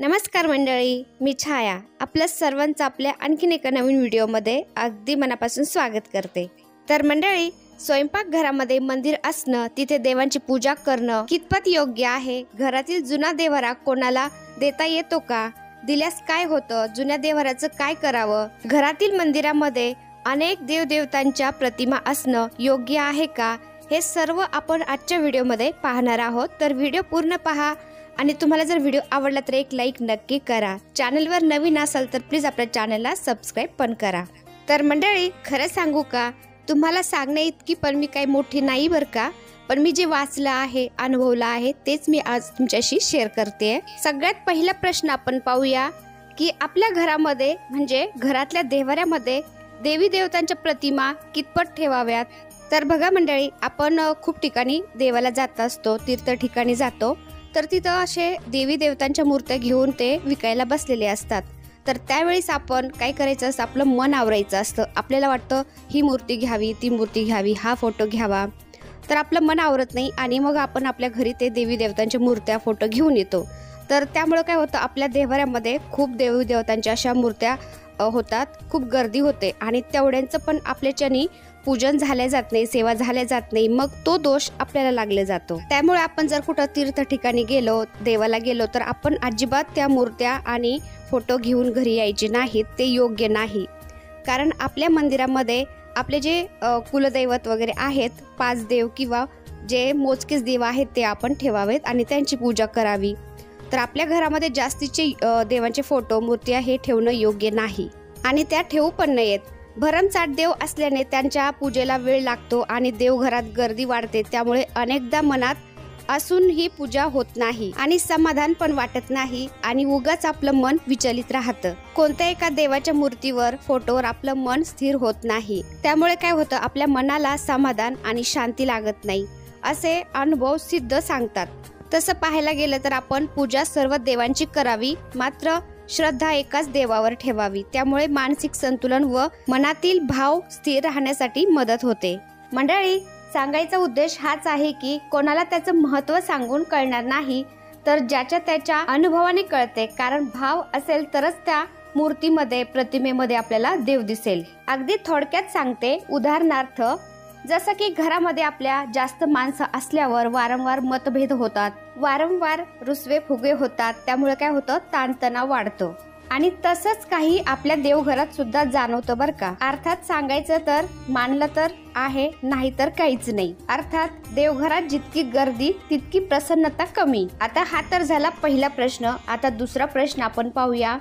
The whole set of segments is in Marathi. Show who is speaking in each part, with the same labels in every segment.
Speaker 1: नमस्कार मंडळी, मी छाया आपल्या सर्वांचं आपल्या आणखीन एका नवीन व्हिडिओमध्ये अगदी मनापासून स्वागत करते। तर मंडळी, स्वयंपाकघरामध्ये मंदिर असणं, तिथे देवांची पूजा करणं कितपत योग्य आहे? घरातील जुना देव्हारा कोणाला देता येतो का? दिल्यास काय होतं? जुन्या देव्हाऱ्याचं काय करावं? घरातील मंदिरामध्ये अनेक देवदेवतांच्या प्रतिमा असणं योग्य आहे का? हे सर्व आपण आजच्या व्हिडिओमध्ये पाहणार आहोत। तर व्हिडिओ पूर्ण पहा आणि तुम्हाला जर व्हिडिओ आवडला तर एक लाईक नक्की करा। चॅनलवर नवीन असाल तर प्लीज आपल्या चॅनलला सबस्क्राइब पण करा। तर मंडळी, खरं सांगू का, तुम्हाला सांगणे इतकी पण मी काही मोठी नाही बरं का, पण मी जे वाचलं आहे, अनुभवलं आहे तेच मी आज तुमच्याशी शेअर करते। सगळ्यात पहिला प्रश्न आपण पाहूया की आपल्या घरामध्ये म्हणजे घरातल्या देव्हाऱ्यामध्ये देवी देवतांच्या प्रतिमा कितपत ठेवाव्यात। तर बघा मंडळी, आपण खूप ठिकाणी देवाला जात असतो, तीर्थ ठिकाणी जातो, तर तिथं असे देवी देवतांच्या मूर्त्या घेऊन ते विकायला बसलेले असतात। तर त्यावेळेस आपण काय करायचं असतं, आपलं मन आवरायचं असतं। आपल्याला वाटतं ही मूर्ती घ्यावी, ती मूर्ती घ्यावी, हा फोटो घ्यावा, तर आपलं मन आवरत नाही आणि मग आपण आपल्या घरी ते देवी देवतांच्या मूर्त्या फोटो घेऊन येतो। तर त्यामुळे काय होतं, आपल्या देव्हाऱ्यामध्ये खूप देवी देवतांच्या अशा मूर्त्या होतात, खूप गर्दी होते आणि तेवढ्यांचं पण आपल्याच्यानी पूजन झाले जात नाही, सेवा झाल्या जात नाही, मग तो दोष आपल्याला लागले जातो। त्यामुळे आपण जर कुठं तीर्थ ठिकाणी गेलो, देवाला गेलो, तर आपण अजिबात त्या मूर्त्या आणि फोटो घेऊन घरी यायचे नाहीत, ते योग्य नाही। कारण आपल्या मंदिरामध्ये आपले जे कुलदैवत वगैरे आहेत, 5 देव किंवा जे मोजकेच देव आहेत ते आपण ठेवावेत आणि त्यांची पूजा करावी। तर आपल्या घरामध्ये जास्तीचे देवांचे फोटो मूर्त्या हे ठेवणं योग्य नाही आणि त्या ठेवू पण नयेत। भरमसाठ देव असल्याने त्यांच्या पूजेला वेळ लागतो आणि देवघरात गर्दी वाढते, त्यामुळे अनेकदा मनात असून ही पूजा होत नाही आणि समाधान पण वाटत नाही आणि उगाच आपलं मन विचलित राहतं। कोणत्या एका देवाच्या मूर्तीवर फोटोवर आपलं मन स्थिर होत नाही, त्यामुळे काय होतं, आपल्या मनाला समाधान आणि शांती लागत नाही, असे अनुभव सिद्ध सांगतात। तसं पाहायला गेलं तर आपण पूजा सर्व देवांची करावी, मात्र श्रद्धा एकाच देवावर ठेवावी, त्यामुळे मानसिक संतुलन व मनातील भाव स्थिर राहण्यासाठी मदत होते। मंडळी, सांगायचा उद्देश हाच आहे की कोणाला त्याचं महत्त्व सांगून कळणार नाही, तर ज्याच्या त्याच्या अनुभवाने कळते। कारण भाव असेल तरच त्या मूर्तीमध्ये, प्रतिमेमध्ये आपल्याला देव दिसेल। अगदी थोडक्यात सांगते, उदाहरणार्थ जसं की घरामध्ये आपल्या जास्त माणसं असल्यावर वारंवार मतभेद होतात, वारंवार रुसवे फुगे होतात, त्यामुळे काय होतं, ताणतणाव वाढतो आणि तसंच काही आपल्या देवघरात सुद्धा जाणवतं बरं का। अर्थात सांगायचं तर मानलं तर आहे, नाही तर काहीच नाही। अर्थात देवघरात जितकी गर्दी तितकी प्रसन्नता कमी। आता हा तर झाला पहिला प्रश्न। आता दुसरा प्रश्न आपण पाहूया,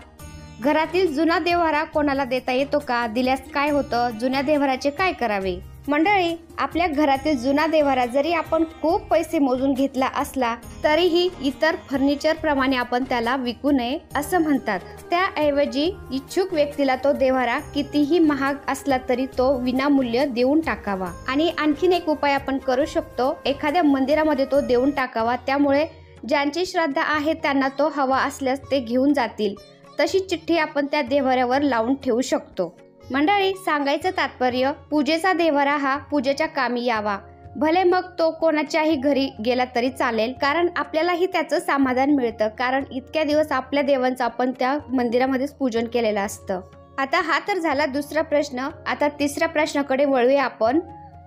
Speaker 1: घरातील जुना देव्हारा कोणाला देता येतो का? दिल्यास काय होतं? जुन्या देव्हाऱ्याचे काय करावे? मंडळी, आपल्या घरातील जुना देव्हारा जरी आपण खूप पैसे मोजून घेतला असला तरीही इतर फर्निचर प्रमाणे आपण त्याला विकू नये असं म्हणतात। त्याऐवजी इच्छुक व्यक्तीला तो देव्हारा कितीही महाग असला तरी तो विनामूल्य देऊन टाकावा। आणि आणखीन एक उपाय आपण करू शकतो, एखाद्या मंदिरामध्ये तो देऊन टाकावा, त्यामुळे ज्यांची श्रद्धा आहे त्यांना तो हवा असल्यास ते घेऊन जातील। तशी चिठ्ठी आपण त्या देव्हाऱ्यावर लावून ठेवू शकतो। मंडळी, सांगायचं तात्पर्य, पूजेचा देव्हारा हा पूजेच्या कामी यावा, भले मग तो कोणाच्याही घरी गेला तरी चालेल, कारण आपल्यालाही त्याचं समाधान मिळतं। कारण इतक्या दिवस आपल्या देवांचं आपण त्या मंदिरामध्येच पूजन केलेलं असतं। आता हा तर झाला दुसरा प्रश्न। आता तिसऱ्या प्रश्नाकडे वळूया आपण।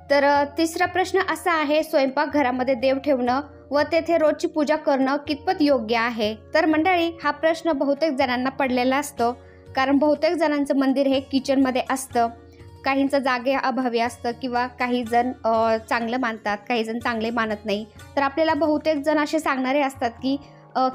Speaker 1: तर तिसरा प्रश्न असा आहे, स्वयंपाकघरामध्ये देव ठेवणं व तेथे रोजची पूजा करणं कितपत योग्य आहे? तर मंडळी, हा प्रश्न बहुतेक जणांना पडलेला असतो, कारण बहुतेक जणांचं मंदिर हे किचन मध्ये असतं, काहींचं जागे अभावी असतं किंवा काही जण चांगलं मानतात, काही जण चांगले मानत नाही। तर आपल्याला बहुतेक जण असे सांगणारे असतात की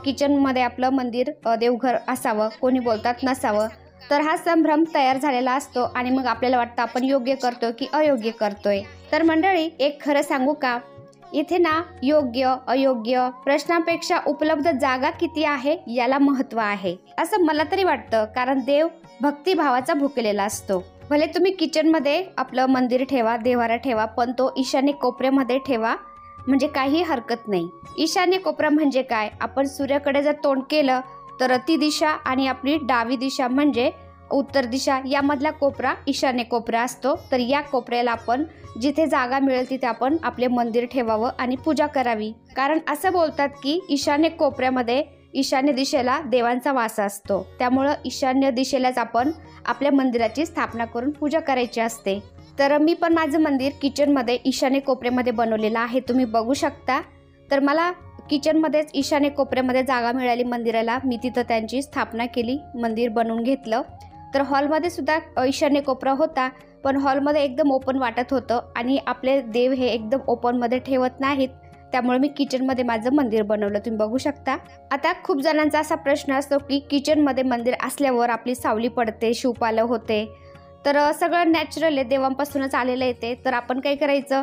Speaker 1: किचन मध्ये आपलं मंदिर, देवघर असावं, कोणी बोलतात नसावं। तर हा संभ्रम तयार झालेला असतो आणि मग आपल्याला वाटतं आपण योग्य करतोय की अयोग्य करतोय। तर मंडळी, एक खरं सांगू का, इथे ना योग्य अयोग्य प्रश्नापेक्षा उपलब्ध जागा किती आहे याला महत्त्व आहे असं मला तरी वाटतं। कारण देव भक्तिभावाचा भुकेलेला असतो। भले तुम्ही किचन मध्ये आपलं मंदिर ठेवा, देव्हारा ठेवा, पण तो ईशान्य कोपऱ्यामध्ये ठेवा, म्हणजे काही हरकत नाही। ईशान्य कोपरा म्हणजे काय, आपण सूर्याकडे जर तोंड केलं तर ती दिशा आणि आपली डावी दिशा म्हणजे उत्तर दिशा, यामधला कोपरा ईशान्य कोपरा असतो। तर या कोपऱ्याला आपण जिथे जागा मिळेल तिथे आपण आपले मंदिर ठेवावं आणि पूजा करावी। कारण असं बोलतात की ईशान्य कोपऱ्यामध्ये ईशान्य दिशेला देवांचा वास असतो, त्यामुळं ईशान्य दिशेलाच आपण आपल्या मंदिराची स्थापना करून पूजा करायची असते। तर मी पण माझं मंदिर किचनमध्ये ईशान्य कोपऱ्यामध्ये बनवलेलं आहे, तुम्ही बघू शकता। तर मला किचनमध्येच ईशान्य कोपऱ्यामध्ये जागा मिळाली मंदिराला, मी तिथं त्यांची स्थापना केली, मंदिर बनवून घेतलं। तर हॉलमध्ये सुद्धा ईशान्य कोपरा होता, पण हॉलमध्ये एकदम ओपन वाटत होतं आणि आपले देव हे एकदम ओपनमध्ये ठेवत नाहीत, त्यामुळे मी किचनमध्ये माझं मंदिर बनवलं, तुम्ही बघू शकता। आता खूप जणांचा असा प्रश्न असतो की किचनमध्ये मंदिर असल्यावर आपली सावली पडते, शिवपालं होते, तर सगळं नॅचरल आहे, देवांपासूनच आलेलं येते। तर आपण काय करायचं,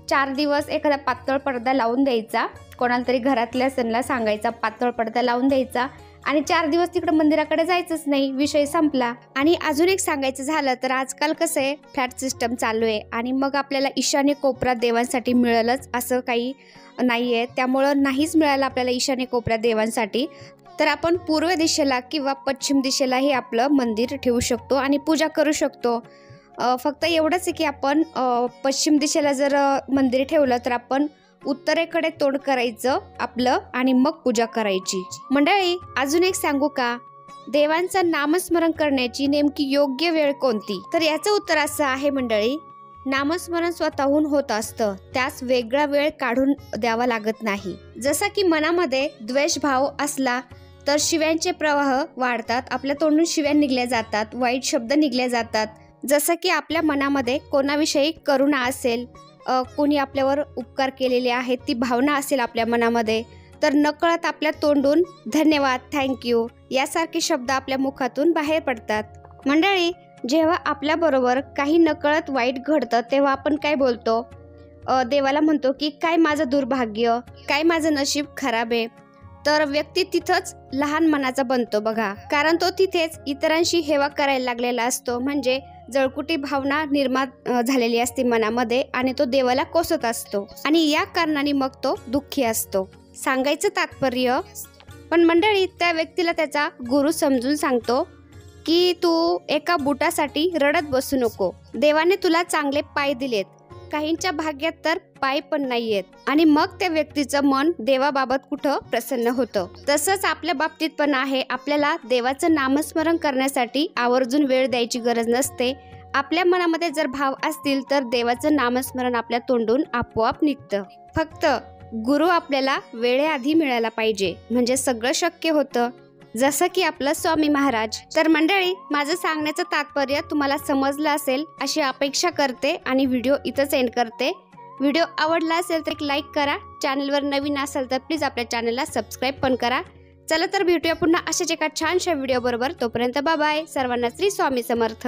Speaker 1: 4 दिवस एखादा पातळ पडदा लावून द्यायचा, कोणाला तरी घरातल्या सणला सांगायचा पातळ पडदा लावून द्यायचा आणि 4 दिवस तिकडे मंदिराकडे जायचंच नाही, विषय संपला। आणि अजून एक सांगायचं झालं तर आजकाल कसं आहे, फ्लॅट सिस्टम चालू आहे आणि मग आपल्याला ईशान्य कोपरा देवांसाठी मिळेलच असं काही नाही आहे, त्यामुळं नाहीच मिळालं आपल्याला ईशान्य कोपरा देवांसाठी, तर आपण पूर्व दिशेला किंवा पश्चिम दिशेलाही आपलं मंदिर ठेवू शकतो आणि पूजा करू शकतो। फक्त एवढंच आहे की आपण पश्चिम दिशेला जर मंदिर ठेवलं तर आपण उत्तरेकडे तोंड करायचं आपलं आणि मग पूजा करायची। मंडळी अजून एक सांगू का, देवांचं नामस्मरण करण्याची नेमकी योग्य वेळ कोणती? तर याचं उत्तर असं आहे मंडळी, नामस्मरण स्वतःहून होत असतं, त्यास वेगळा वेळ काढून द्यावा लागत नाही। जसा की मनामध्ये द्वेषभाव असला तर शिव्यांचे प्रवाह वाढतात, आपल्या तोंडून शिव्या निघल्या जातात, वाईट शब्द निघले जातात। जसं की आपल्या मनामध्ये कोणाविषयी करुणा असेल, कोणी आपल्यावर उपकार केलेले आहेत, ती भावना असेल आपल्या मनामध्ये, तर नकळत आपल्या तोंडून धन्यवाद, थँक्यू यासारखे शब्द आपल्या मुखातून बाहेर पडतात। मंडळी जेव्हा आपल्याबरोबर काही नकळत वाईट घडतं तेव्हा आपण काय बोलतो, देवाला म्हणतो की काय माझं दुर्भाग्य, काय माझं नशीब खराब आहे। तर व्यक्ती तिथंच लहान मनाचा बनतो बघा, कारण तो तिथेच इतरांशी हेवा करायला लागलेला असतो, म्हणजे जळकुटी भावना निर्माण झालेली असते मनामध्ये आणि तो देवाला कोसत असतो आणि या कारणाने मग तो दुःखी असतो। सांगायचं तात्पर्य, पण मंडळी त्या व्यक्तीला त्याचा गुरु समजून सांगतो की तू एका बुटासाठी रडत बसू नको, देवाने तुला चांगले पाय दिलेत, काहींच्या भाग्यात तर पाय पण नाहीयेत, आणि मग त्या व्यक्तीचं मन देवाबाबत कुठं प्रसन्न होतं। तसंच आपल्या बाबतीत पण आहे, आपल्याला देवाचं नामस्मरण करण्यासाठी आवर्जून वेळ द्यायची गरज नसते। आपल्या मनामध्ये जर भाव असतील तर देवाचं नामस्मरण आपल्या तोंडून आपोआप निघतं, फक्त गुरु आपल्याला वेळेआधी मिळायला पाहिजे, म्हणजे सगळं शक्य होतं, जसं की आपलं स्वामी महाराज। तर मंडळी माझं सांगण्याचं तात्पर्य तुम्हाला समजलं असेल अशी अपेक्षा करते आणि व्हिडिओ इथंच एंड करते। व्हिडिओ आवडला असेल तर एक लाईक करा, चॅनलवर नवीन असाल तर प्लीज आपल्या चॅनलला सबस्क्राईब पण करा। चला तर भेटूया पुन्हा अशाच एका छानशा व्हिडिओ बरोबर, तोपर्यंत बाय बाय, सर्वांना श्री स्वामी समर्थ।